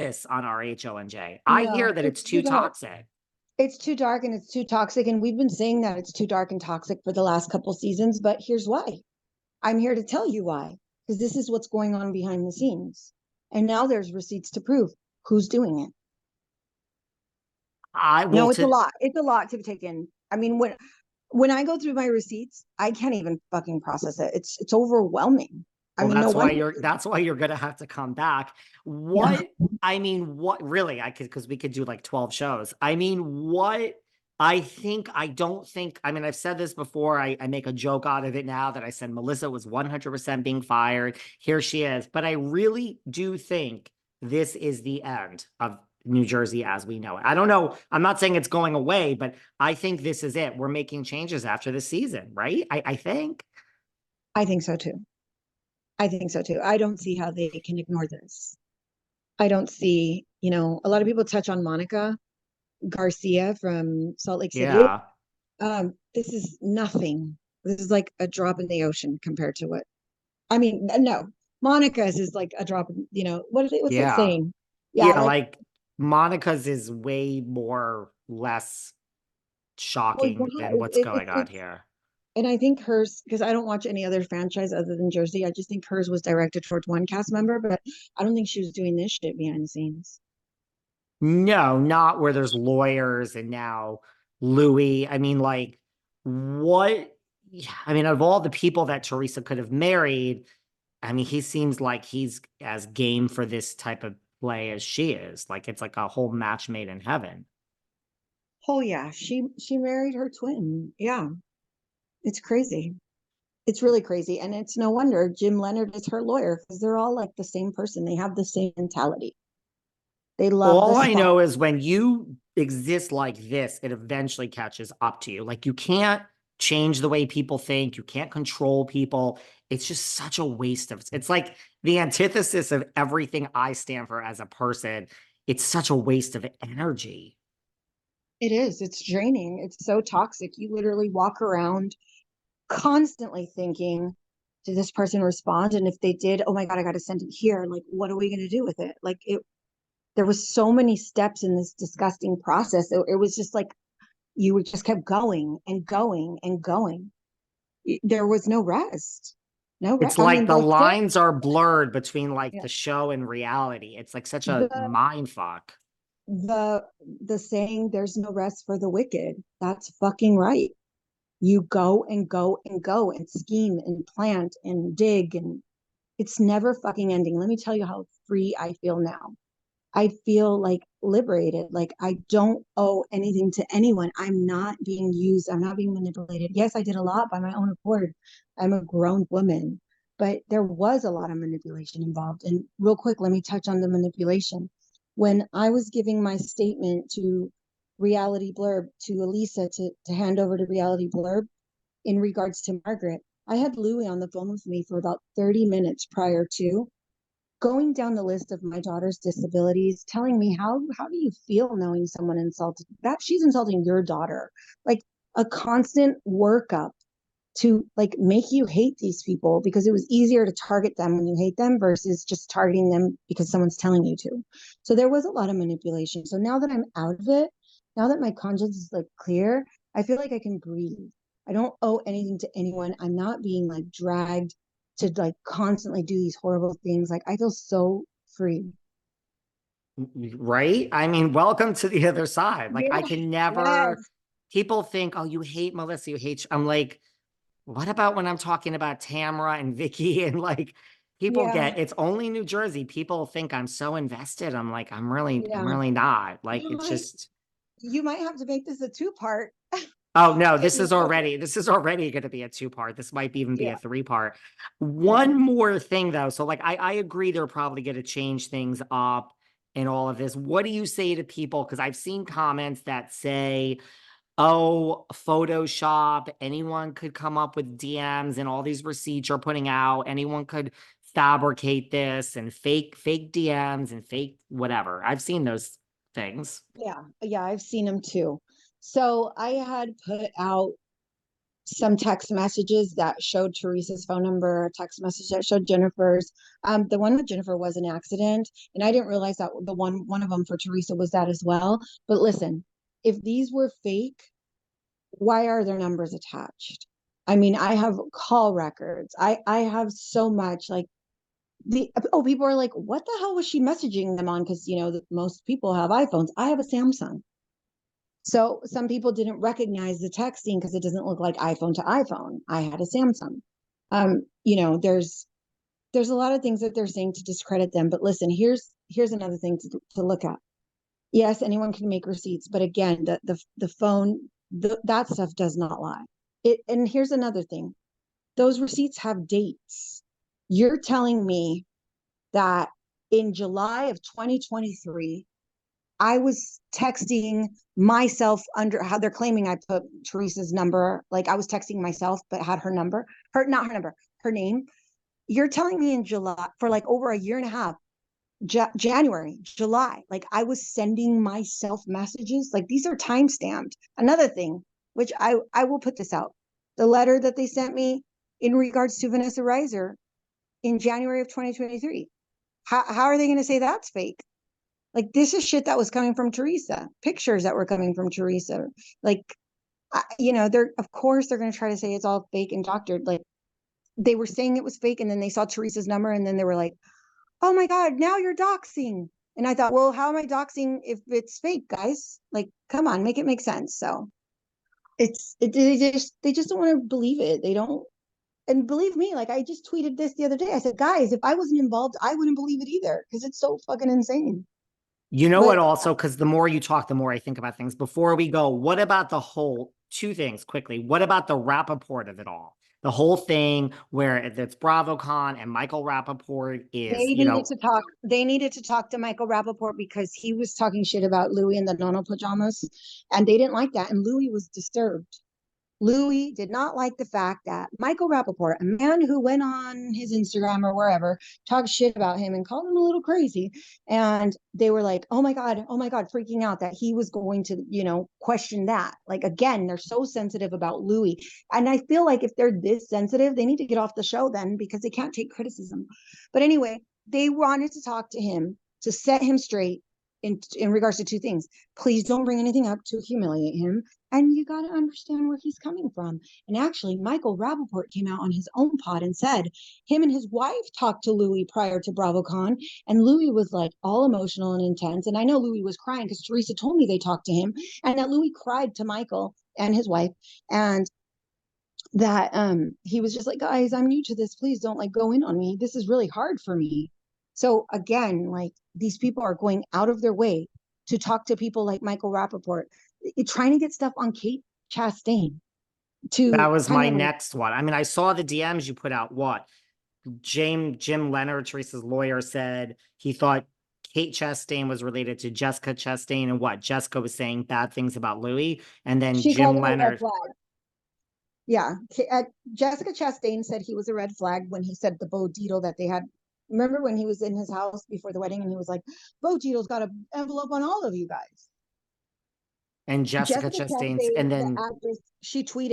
this on RHONJ. I hear No, that it's it's too too dark. toxic. It's too dark and it's too toxic. And we've been saying that it's too dark and toxic for the last couple seasons, but here's why. I'm here to tell you why, because this is what's going on behind the scenes. And now there's receipts to prove who's doing it. I will No, it's a to lot. It's a lot to take in. I mean, when I go through my receipts, I can't even fucking process it. It's overwhelming. I Well, mean, no wonder. that's why you're gonna have to come back. Yeah. What really I could, because we could do like 12 shows. I mean, what I don't think, I mean, I've said this before. I make a joke out of it now that I said Melissa was 100% being fired. Here she is. But I really do think this is the end of New Jersey as we know it. I don't know. I'm not saying it's going away, but I think this is it. We're making changes after the season, right? I think. I think so too. I think so too. I don't see how they can ignore this. I don't see, a lot of people touch on Monica Garcia from Salt Lake City. Yeah. This is nothing. This is like a drop in the ocean compared to what I mean. No, Monica's is like a drop in, what's that Yeah. saying? Yeah, Yeah, like, like Monica's is way more less well, shocking yeah, than what's going on here. and I think hers, because I don't watch any other franchise other than Jersey. I just think hers was directed towards one cast member, but I don't think she was doing this shit behind the scenes. No, not where there's lawyers and now Louis. I mean, like, what? I mean, of all the people that Teresa could have married, I mean, he seems like he's as game for this type of play as she is. Like, it's like a whole match made in heaven. Oh yeah, she married her twin. Yeah, it's crazy. It's really crazy. And it's no wonder Jim Leonard is her lawyer because they're all like the same person. They have the same mentality. They love the All I spot. know is when you exist like this, it eventually catches up to you. Like you can't change the way people think, you can't control people. It's just such a waste of it's like the antithesis of everything I stand for as a person. It's such a waste of energy. It is. It's draining. It's so toxic. You literally walk around constantly thinking, did this person respond? And if they did, oh my God, I got to send it here. Like, what are we going to do with it? Like, there was so many steps in this disgusting process. It was just like you would just kept going and going and going. There was no rest. No rest. It's I like mean, the the shit, lines are blurred between like yeah, the show and reality. It's like such a the mind fuck. the the saying there's no rest for the wicked. That's fucking right. You go and go and go and scheme and plant and dig, and it's never fucking ending. Let me tell you how free I feel now. I feel like liberated. Like I don't owe anything to anyone. I'm not being used. I'm not being manipulated. Yes, I did a lot by my own accord. I'm a grown woman, but there was a lot of manipulation involved. And real quick, let me touch on the manipulation. When I was giving my statement to Reality Blurb to Elisa to hand over to Reality Blurb in regards to Margaret, I had Louie on the phone with me for about 30 minutes prior to going down the list of my daughter's disabilities, telling me how do you feel knowing someone insulted that she's insulting your daughter, like a constant workup to like make you hate these people because it was easier to target them when you hate them versus just targeting them because someone's telling you to. So there was a lot of manipulation. So now that I'm out of it, now that my conscience is like clear, I feel like I can breathe. I don't owe anything to anyone. I'm not being like dragged to like constantly do these horrible things. Like I feel so free. Right? I mean, welcome to the other side. Like, I Yeah. can never, Yes. people think, oh, you hate Melissa, you hate, I'm like, what about when I'm talking about Tamra and Vicky and like, people Yeah. get, it's only New Jersey. People think I'm so invested. I'm like, I'm Yeah. really not. Like, You it's might just, you might have to make this a two-part. oh no, Get me over. this is already going to be a two-part. This might even be a Yeah. three-part. Yeah. One more thing though. So like I agree they're probably going to change things up in all of this. What do you say to people? Because I've seen comments that say, oh, Photoshop, anyone could come up with DMs and all these receipts you're putting out. Anyone could fabricate this and fake DMs and fake whatever. I've seen those things. Yeah. Yeah. I've seen them too. So I had put out some text messages that showed Teresa's phone number, a text message that showed Jennifer's. The one with Jennifer was an accident, and I didn't realize that the one of them for Teresa was that as well. But listen, if these were fake, why are their numbers attached? I mean, I have call records. I have so much like people are like, what the hell was she messaging them on? Because most people have iPhones. I have a Samsung. So some people didn't recognize the texting because it doesn't look like iPhone to iPhone. I had a Samsung. There's a lot of things that they're saying to discredit them. But listen, here's another thing to look at. Yes, anyone can make receipts, but again, the phone, that stuff does not lie. And here's another thing. Those receipts have dates. You're telling me that in July of 2023, I was texting myself under how they're claiming I put Teresa's number. Like I was texting myself, but had her number, not her number, her name. You're telling me in July for like over a year and a half, January, July, like I was sending myself messages. Like these are time stamped. Another thing, which I will put this out, the letter that they sent me in regards to Vanessa Reiser in January of 2023. How are they going to say that's fake? Like this is shit that was coming from Teresa, pictures that were coming from Teresa. Like, they're of course they're going to try to say it's all fake and doctored. Like they were saying it was fake, and then they saw Teresa's number, and then they were like, "Oh my God, now you're doxing." And I thought, well, how am I doxing if it's fake, guys? Like, come on, make it make sense. So they just don't want to believe it. They don't. And believe me, like I just tweeted this the other day. I said, guys, if I wasn't involved, I wouldn't believe it either because it's so fucking insane. You know what, But also, because the more you talk, the more I think about things. Before we go, what about the whole two things quickly? What about the Rappaport of it all? The whole thing where it's BravoCon and Michael Rappaport is, they needed to talk to Michael Rappaport because he was talking shit about Louis and the Nono pajamas, and they didn't like that. And Louis was disturbed. Louis did not like the fact that Michael Rappaport, a man who went on his Instagram or wherever, talked shit about him and called him a little crazy. And they were like, oh my God, freaking out that he was going to, question that. Like, again, they're so sensitive about Louis. And I feel like if they're this sensitive, they need to get off the show then because they can't take criticism. But anyway, they wanted to talk to him to set him straight in regards to two things. Please don't bring anything up to humiliate him. And you got to understand where he's coming from. And actually, Michael Rappaport came out on his own pod and said him and his wife talked to Louis prior to BravoCon. And Louis was like all emotional and intense. And I know Louis was crying because Teresa told me they talked to him and that Louis cried to Michael and his wife. And that he was just like, guys, I'm new to this. Please don't like go in on me. This is really hard for me. So again, like these people are going out of their way to talk to people like Michael Rappaport, trying to get stuff on Kate Chastain that to was kind my of like, next one. I mean, I saw the DMs you put out. What? Jim Leonard, Teresa's lawyer, said he thought Kate Chastain was related to Jessica Chastain, and what? Jessica was saying bad things about Louis, and then she called Jim him a red Leonard. flag. Yeah. Jessica Chastain said he was a red flag when he said the Bo Dietl that they had. Remember when he was in his house before the wedding and he was like, Bo Dietl's got an envelope on all of you guys. And Jessica Jessica Chastain's, Chastain, and the then actress, she tweeted